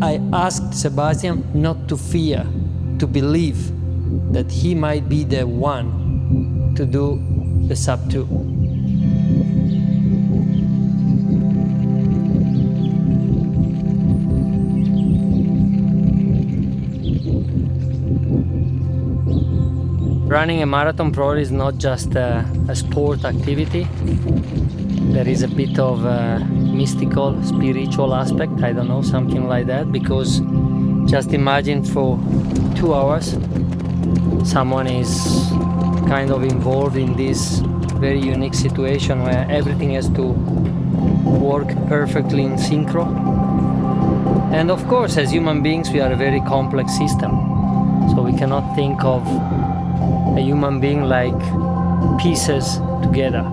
I asked Sebastian not to fear, to believe that he might be the one to do the sub-2. Running a marathon probably is not just a sport activity. There is a bit of a mystical, spiritual aspect, I don't know, something like that, because just imagine for 2 hours someone is kind of involved in this very unique situation where everything has to work perfectly in synchro. And of course, as human beings, we are a very complex system, so we cannot think of a human being like pieces together.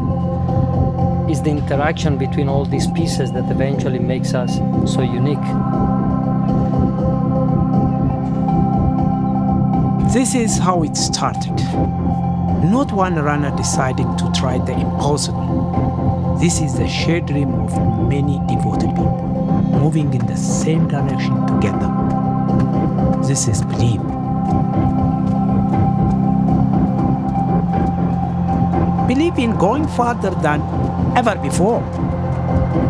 It's the interaction between all these pieces that eventually makes us so unique. This is how it started. Not one runner deciding to try the impossible. This is the shared dream of many devoted people, moving in the same direction together. This is belief. Believe in going farther than ever before.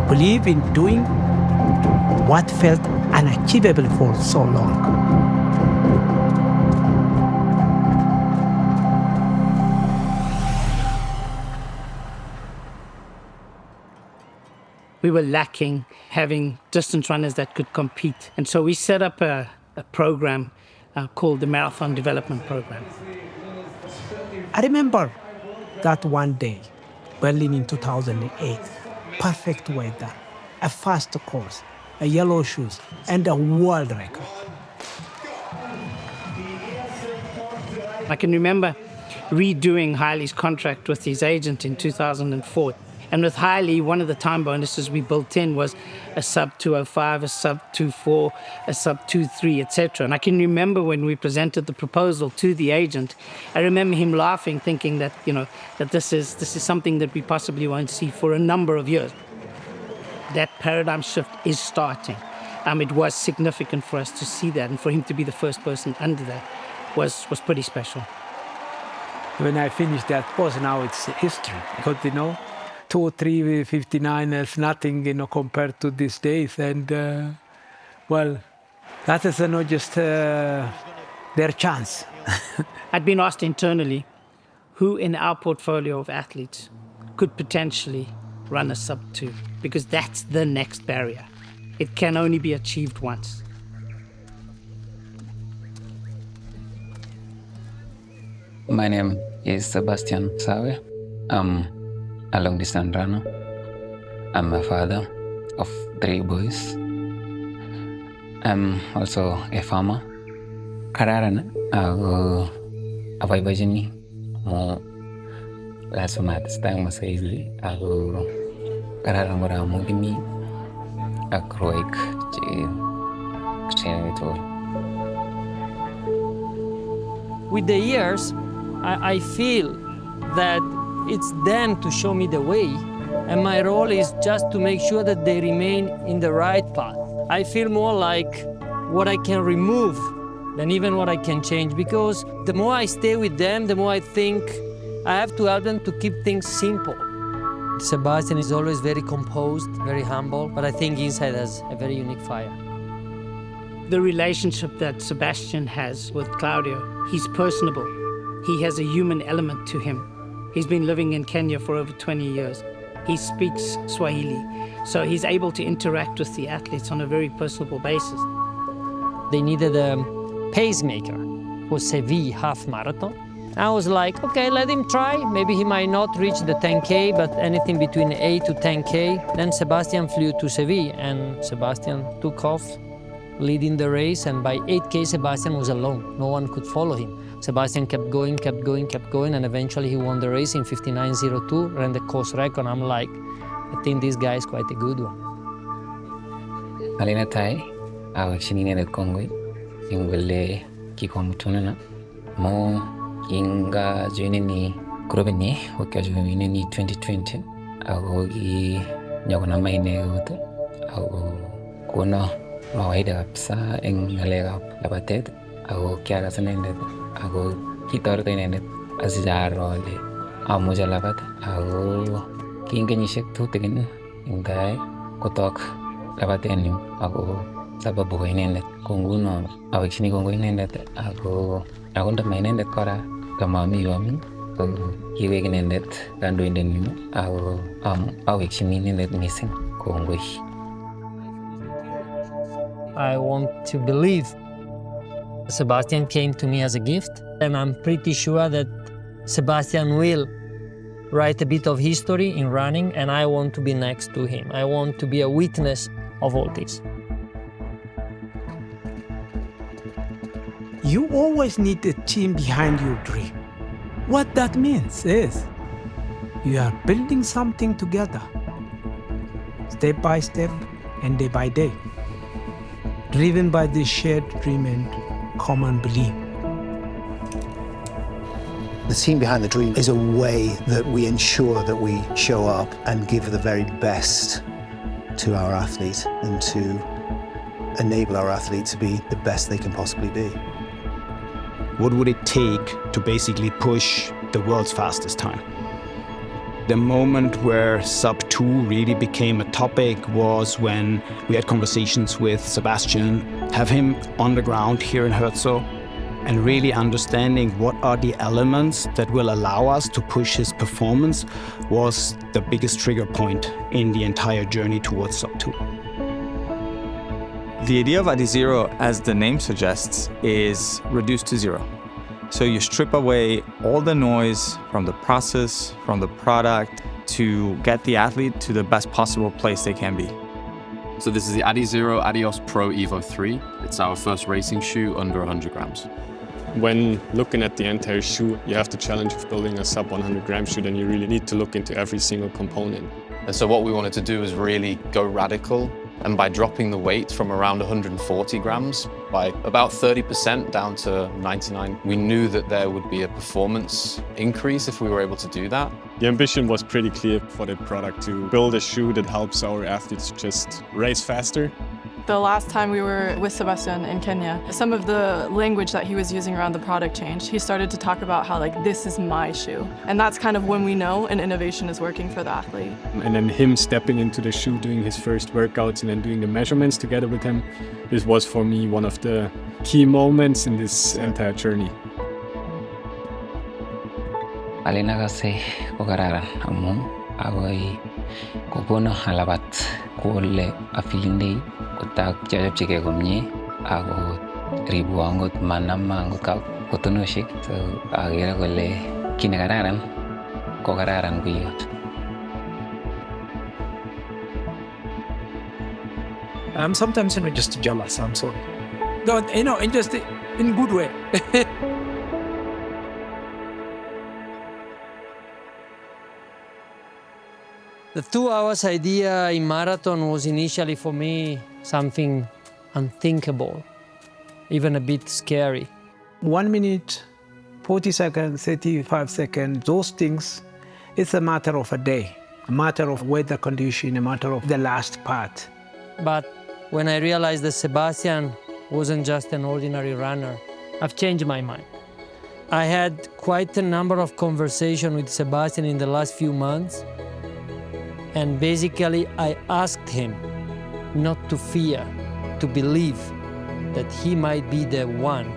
Believe in doing what felt unachievable for so long. We were lacking having distance runners that could compete. And so we set up a program called the Marathon Development Program. I remember that one day, Berlin in 2008, perfect weather, a fast course, a yellow shoes, and a world record. I can remember redoing Haile's contract with his agent in 2004. And with Haile, one of the time bonuses we built in was a sub 205, a sub 24, a sub 23, etc. And I can remember when we presented the proposal to the agent, I remember him laughing, thinking that, that this is something that we possibly won't see for a number of years. That paradigm shift is starting. It was significant for us to see that, and for him to be the first person under that was pretty special. When I finished that course, now it's history, because 2, 3, 59 is nothing, compared to these days. And, that is just their chance. I'd been asked internally who in our portfolio of athletes could potentially run a sub-2, because that's the next barrier. It can only be achieved once. My name is Sabastian Sawe. I'm a long-distance runner. I'm a father of 3 boys. I'm also a farmer. Kararan, avoy bajini mo laso matastang masaili ako kararan wala mo dimi akroik ito. With the years, I feel that it's them to show me the way, and my role is just to make sure that they remain in the right path. I feel more like what I can remove than even what I can change, because the more I stay with them, the more I think I have to help them to keep things simple. Sebastian is always very composed, very humble, but I think inside has a very unique fire. The relationship that Sebastian has with Claudio, he's personable. He has a human element to him. He's been living in Kenya for over 20 years. He speaks Swahili, so he's able to interact with the athletes on a very personable basis. They needed a pacemaker for Seville half marathon. I was like, okay, let him try. Maybe he might not reach the 10K, but anything between 8 to 10K. Then Sebastian flew to Seville, and Sebastian took off, leading the race. And by 8K, Sebastian was alone. No one could follow him. Sebastian kept going, and eventually he won the race in 59:02, ran the course record. I'm like, I think this guy is quite a good one. Alina tai, awa chinine de Congo, ingwele kikomutuna mo kinga joinini kurobeni waka joinini 2020 ago gi nyagona maine gote ago kono mawaidaab sa eng ngalekab labatet ako kiakas inendet ako kitoreto inendet asiaro ale amuch alabat ako ki eng kenyisiek tutigin eng tai kotok labatenyu ako sababu ko inendet ko nguno awekchini kongoi inendet ako ndama inendet kora kamami yomi ko kiwek inendet kandoindenyu ako awekchini inendet mising kongoi. I want to believe Sebastian came to me as a gift, and I'm pretty sure that Sebastian will write a bit of history in running, and I want to be next to him. I want to be a witness of all this. You always need a team behind your dream. What that means is you are building something together, step by step and day by day, driven by this shared dream and common belief. The team behind the dream is a way that we ensure that we show up and give the very best to our athlete and to enable our athlete to be the best they can possibly be. What would it take to basically push the world's fastest time? The moment where sub-2 really became a topic was when we had conversations with Sebastian, have him on the ground here in Herzo, and really understanding what are the elements that will allow us to push his performance was the biggest trigger point in the entire journey towards sub-2. The idea of Adizero, as the name suggests, is reduced to zero. So you strip away all the noise from the process, from the product, to get the athlete to the best possible place they can be. So this is the Adizero Adios Pro Evo 3. It's our first racing shoe under 100 grams. When looking at the entire shoe, you have the challenge of building a sub 100 gram shoe, then you really need to look into every single component. And so what we wanted to do is really go radical, and by dropping the weight from around 140 grams by about 30% down to 99, we knew that there would be a performance increase if we were able to do that. The ambition was pretty clear for the product to build a shoe that helps our athletes just race faster. The last time we were with Sebastian in Kenya, some of the language that he was using around the product changed. He started to talk about how, like, this is my shoe. And that's kind of when we know an innovation is working for the athlete. And then him stepping into the shoe, doing his first workouts and then doing the measurements together with him, this was for me one of the key moments in this entire journey. Alina kasi ko kararan amu akoy kokono halabat kole afilinde kotak chachapchike komye ako ribu angot manama angot ka kotonoshek so agere kole kit nekararan ko kararan kuyot. I'm sometimes just jealous. I'm sorry. Don't just in good way. The 2 hours idea in marathon was initially for me something unthinkable, even a bit scary. 1 minute, 40 seconds, 35 seconds, those things, it's a matter of a day, a matter of weather condition, a matter of the last part. But when I realized that Sebastian wasn't just an ordinary runner, I've changed my mind. I had quite a number of conversations with Sebastian in the last few months, and basically I asked him not to fear, to believe that he might be the one,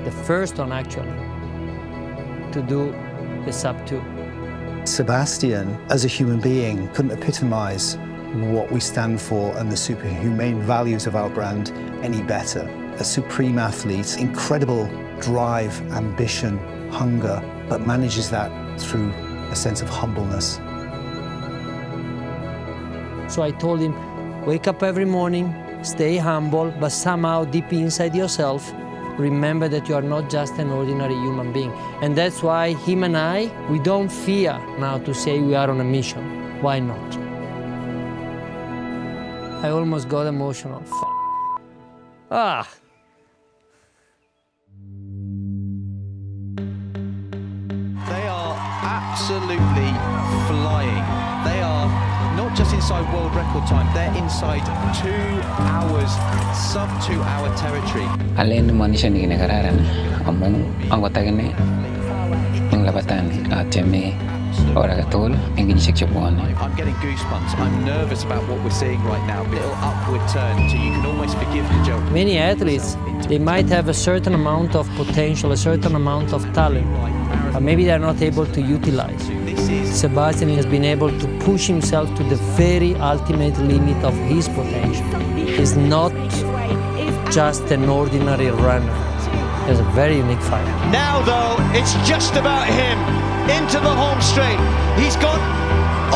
the first one actually, to do the sub-2. Sebastian, as a human being, couldn't epitomize what we stand for and the superhumane values of our brand any better. A supreme athlete, incredible drive, ambition, hunger, but manages that through a sense of humbleness. So I told him, wake up every morning, stay humble, but somehow deep inside yourself, remember that you are not just an ordinary human being. And that's why him and I, we don't fear now to say we are on a mission. Why not? I almost got emotional. Ah! They are absolutely flying. They are not just inside inside world record time. They're inside 2 hours, sub 2 hour territory. Alen manisha ni kinakararan among angot akine ing labatan ateme ora katol ing ginisek chapon. I'm getting goosebumps. I'm nervous about what we're seeing right now. A little upward turn, so you can almost forgive the joke. Many athletes, they might have a certain amount of potential, a certain amount of talent, but maybe they're not able to utilize. Sebastian has been able to push himself to the very ultimate limit of his potential. He's not just an ordinary runner. He's a very unique fighter. Now though, it's just about him into the home straight. He's got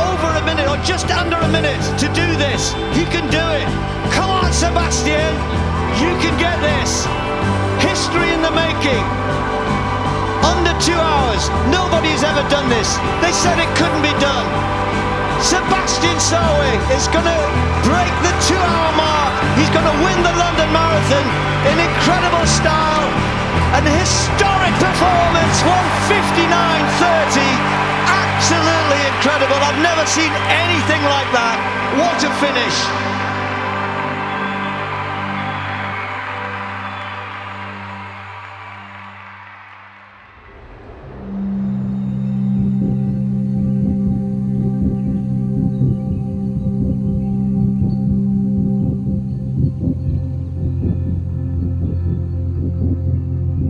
over a minute or just under a minute to do this. He can do it. Come on, Sebastian. You can get this. History in the making. Under 2 hours. Nobody's ever done this. They said it couldn't be done. Sebastian Sawe is going to break the 2-hour mark. He's going to win the London Marathon in incredible style. An historic performance, 1:59.30. Absolutely incredible. I've never seen anything like that. What a finish.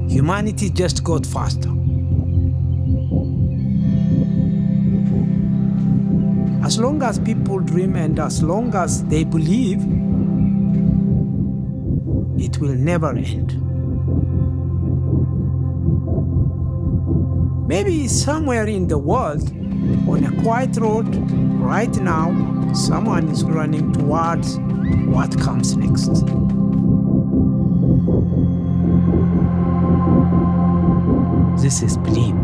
Humanity just got faster. As long as people dream and as long as they believe, it will never end. Maybe somewhere in the world, on a quiet road, right now, someone is running towards what comes next. This is belief.